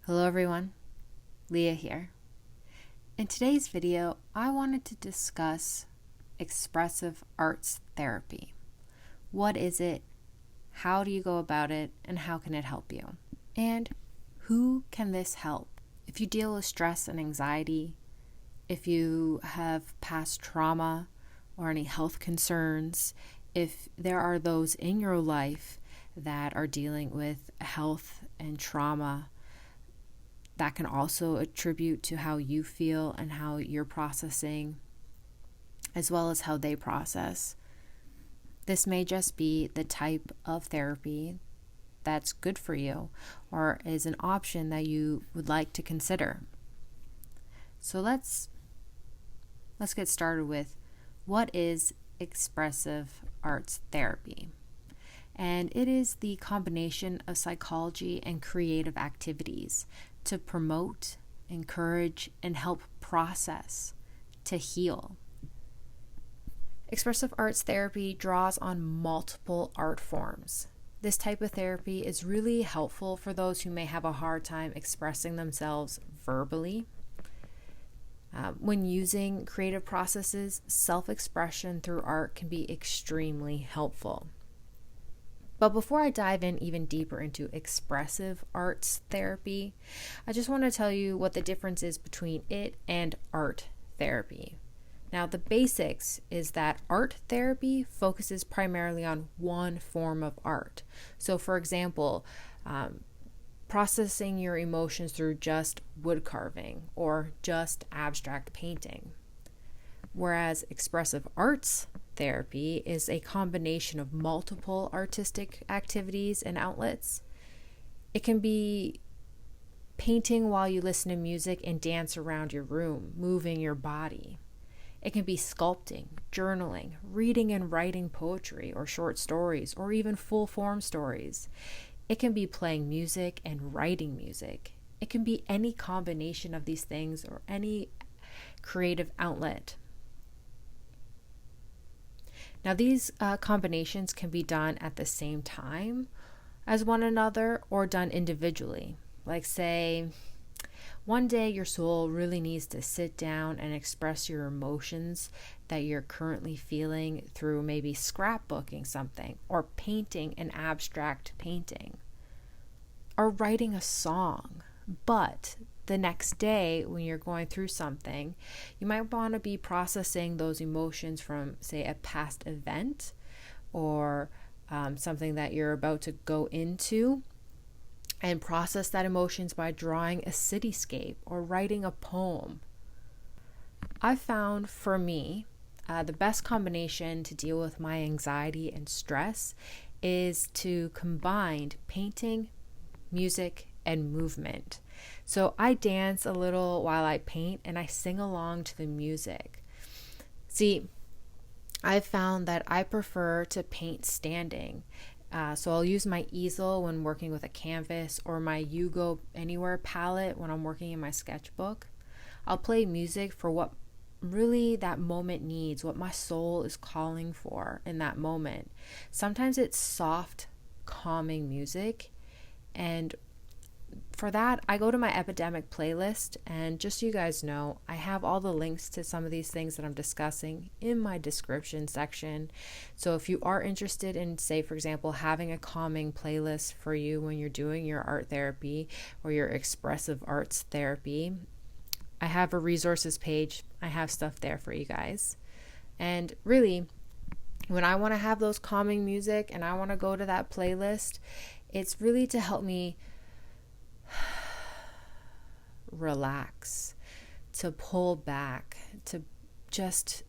Hello everyone, Leah here. In today's video, I wanted to discuss expressive arts therapy. What is it? How do you go about it? And how can it help you? And who can this help? If you deal with stress and anxiety, if you have past trauma or any health concerns, if there are those in your life that are dealing with health and trauma, that can also attribute to how you feel and how you're processing, as well as how they process. This may just be the type of therapy that's good for you or is an option that you would like to consider. So let's get started with what is expressive arts therapy. And it is the combination of psychology and creative activities to promote, encourage, and help process, to heal. Expressive arts therapy draws on multiple art forms. This type of therapy is really helpful for those who may have a hard time expressing themselves verbally. When using creative processes, self-expression through art can be extremely helpful. But before I dive in even deeper into expressive arts therapy, I just want to tell you what the difference is between it and art therapy. Now, the basics is that art therapy focuses primarily on one form of art. So, for example, processing your emotions through just wood carving or just abstract painting. Whereas expressive arts therapy is a combination of multiple artistic activities and outlets. It can be painting while you listen to music and dance around your room, moving your body. It can be sculpting, journaling, reading and writing poetry or short stories, or even full-form stories. It can be playing music and writing music. It can be any combination of these things or any creative outlet. Now, these combinations can be done at the same time as one another or done individually. Like, say, one day your soul really needs to sit down and express your emotions that you're currently feeling through maybe scrapbooking something or painting an abstract painting or writing a song. But the next day when you're going through something, you might want to be processing those emotions from, say, a past event or something that you're about to go into, and process that emotions by drawing a cityscape or writing a poem. I found for me the best combination to deal with my anxiety and stress is to combine painting, music, and movement. So I dance a little while I paint and I sing along to the music. See, I've found that I prefer to paint standing. So I'll use my easel when working with a canvas or my U.Go Anywhere palette when I'm working in my sketchbook. I'll play music for what really that moment needs, what my soul is calling for in that moment. Sometimes it's soft, calming music, and for that, I go to my Epidemic playlist, and just so you guys know, I have all the links to some of these things that I'm discussing in my description section. So if you are interested in, say, for example, having a calming playlist for you when you're doing your art therapy or your expressive arts therapy, I have a resources page. I have stuff there for you guys. And really, when I want to have those calming music and I want to go to that playlist, it's really to help me relax, to pull back, to just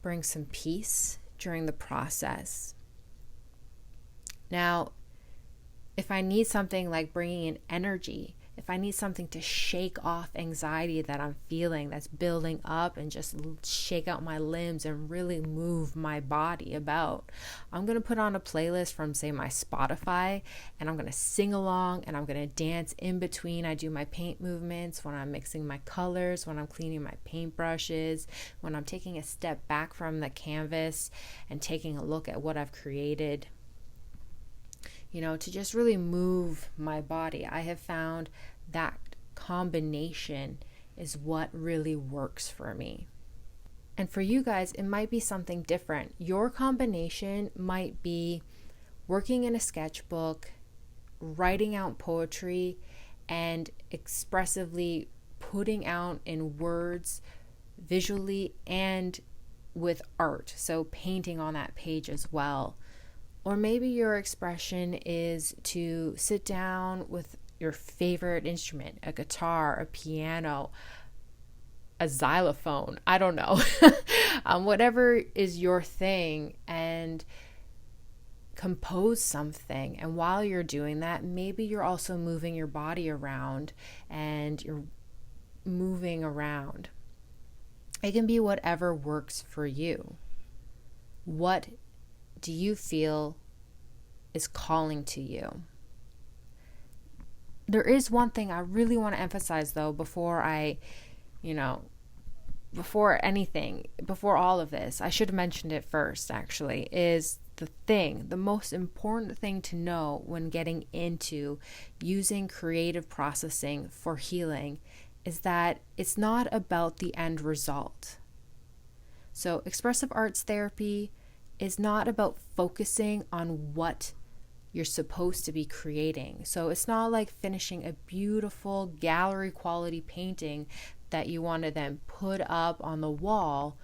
bring some peace during the process. Now, if I need something like bringing in energy, if I need something to shake off anxiety that I'm feeling that's building up and just shake out my limbs and really move my body about, I'm going to put on a playlist from, say, my Spotify, and I'm going to sing along and I'm going to dance in between. I do my paint movements when I'm mixing my colors, when I'm cleaning my paintbrushes, when I'm taking a step back from the canvas and taking a look at what I've created. to just really move my body. I have found that combination is what really works for me. And for you guys, it might be something different. Your combination might be working in a sketchbook, writing out poetry, and expressively putting out in words, visually, and with art. So painting on that page as well. Or maybe your expression is to sit down with your favorite instrument, a guitar, a piano, a xylophone, I don't know, whatever is your thing, and compose something. And while you're doing that, maybe you're also moving your body around and you're moving around. It can be whatever works for you. What do you feel is calling to you? There is one thing I really want to emphasize though before all of this, I should have mentioned it first actually, is the most important thing to know when getting into using creative processing for healing is that it's not about the end result. So expressive arts therapy is not about focusing on what you're supposed to be creating. So it's not like finishing a beautiful gallery quality painting that you want to then put up on the wall.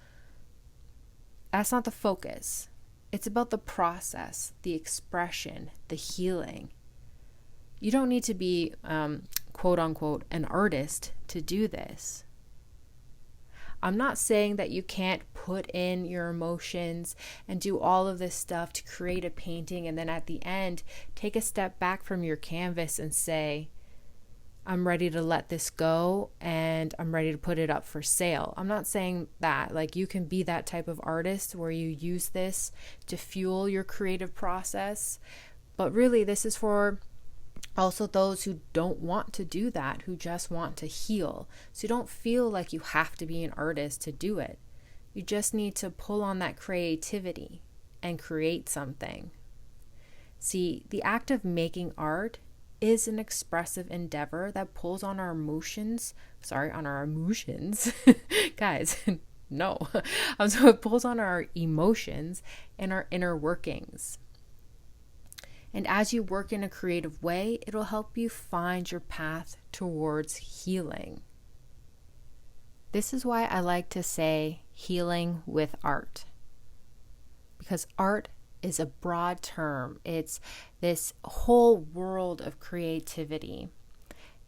That's not the focus. It's about the process, the expression, the healing. You don't need to be, quote unquote, an artist to do this. I'm not saying that you can't put in your emotions and do all of this stuff to create a painting and then at the end take a step back from your canvas and say, I'm ready to let this go and I'm ready to put it up for sale. I'm not saying that. Like, you can be that type of artist where you use this to fuel your creative process, but really this is for also those who don't want to do that, who just want to heal. So you don't feel like you have to be an artist to do it. You just need to pull on that creativity and create something. See, the act of making art is an expressive endeavor that pulls on our emotions. Guys, no. So it pulls on our emotions and our inner workings. And as you work in a creative way, it'll help you find your path towards healing. This is why I like to say healing with art. Because art is a broad term. It's this whole world of creativity.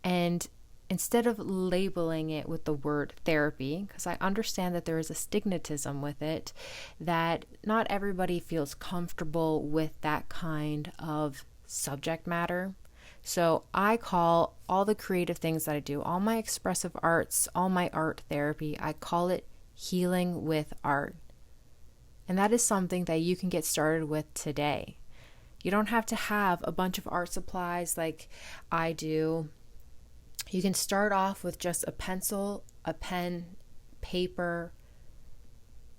And instead of labeling it with the word therapy, because I understand that there is a stigmatism with it, that not everybody feels comfortable with that kind of subject matter. So I call all the creative things that I do, all my expressive arts, all my art therapy, I call it healing with art. And that is something that you can get started with today. You don't have to have a bunch of art supplies like I do. You can start off with just a pencil, a pen, paper,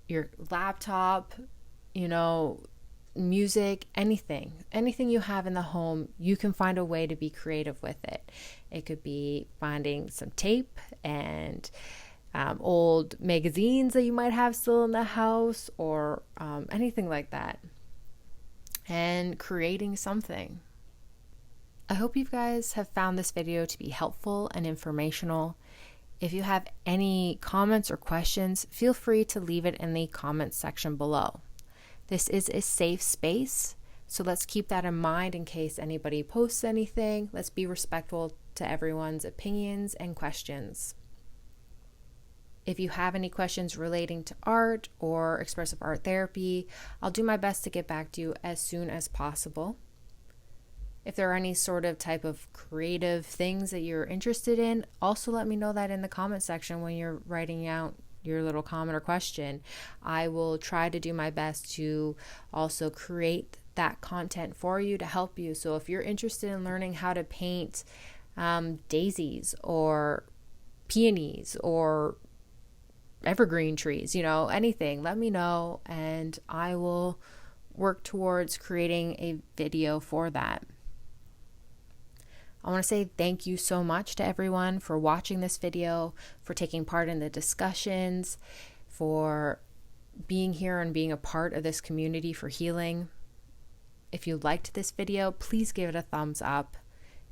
your laptop, music, anything you have in the home. You can find a way to be creative with it. It could be finding some tape and old magazines that you might have still in the house, or anything like that, and creating something. I hope you guys have found this video to be helpful and informational. If you have any comments or questions, feel free to leave it in the comments section below. This is a safe space, so let's keep that in mind in case anybody posts anything. Let's be respectful to everyone's opinions and questions. If you have any questions relating to art or expressive art therapy, I'll do my best to get back to you as soon as possible. If there are any sort of type of creative things that you're interested in, also let me know that in the comment section when you're writing out your little comment or question. I will try to do my best to also create that content for you to help you. So if you're interested in learning how to paint daisies or peonies or evergreen trees, anything, let me know and I will work towards creating a video for that. I want to say thank you so much to everyone for watching this video, for taking part in the discussions, for being here and being a part of this community for healing. If you liked this video, please give it a thumbs up.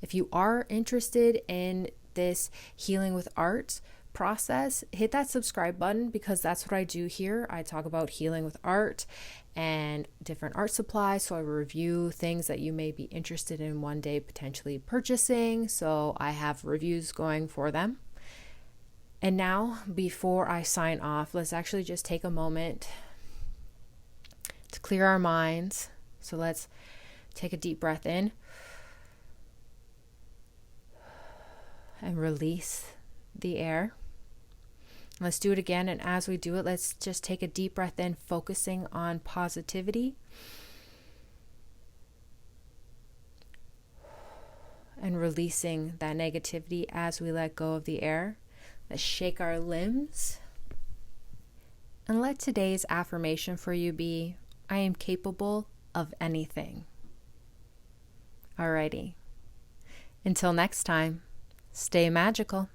If you are interested in this healing with art process, hit that subscribe button, because that's what I do here. I talk about healing with art and different art supplies. So I review things that you may be interested in one day potentially purchasing. So I have reviews going for them. And now, before I sign off, let's actually just take a moment to clear our minds. So let's take a deep breath in and release the air. Let's do it again. And as we do it, let's just take a deep breath in, focusing on positivity. And releasing that negativity as we let go of the air. Let's shake our limbs. And let today's affirmation for you be, I am capable of anything. Alrighty. Until next time, stay magical.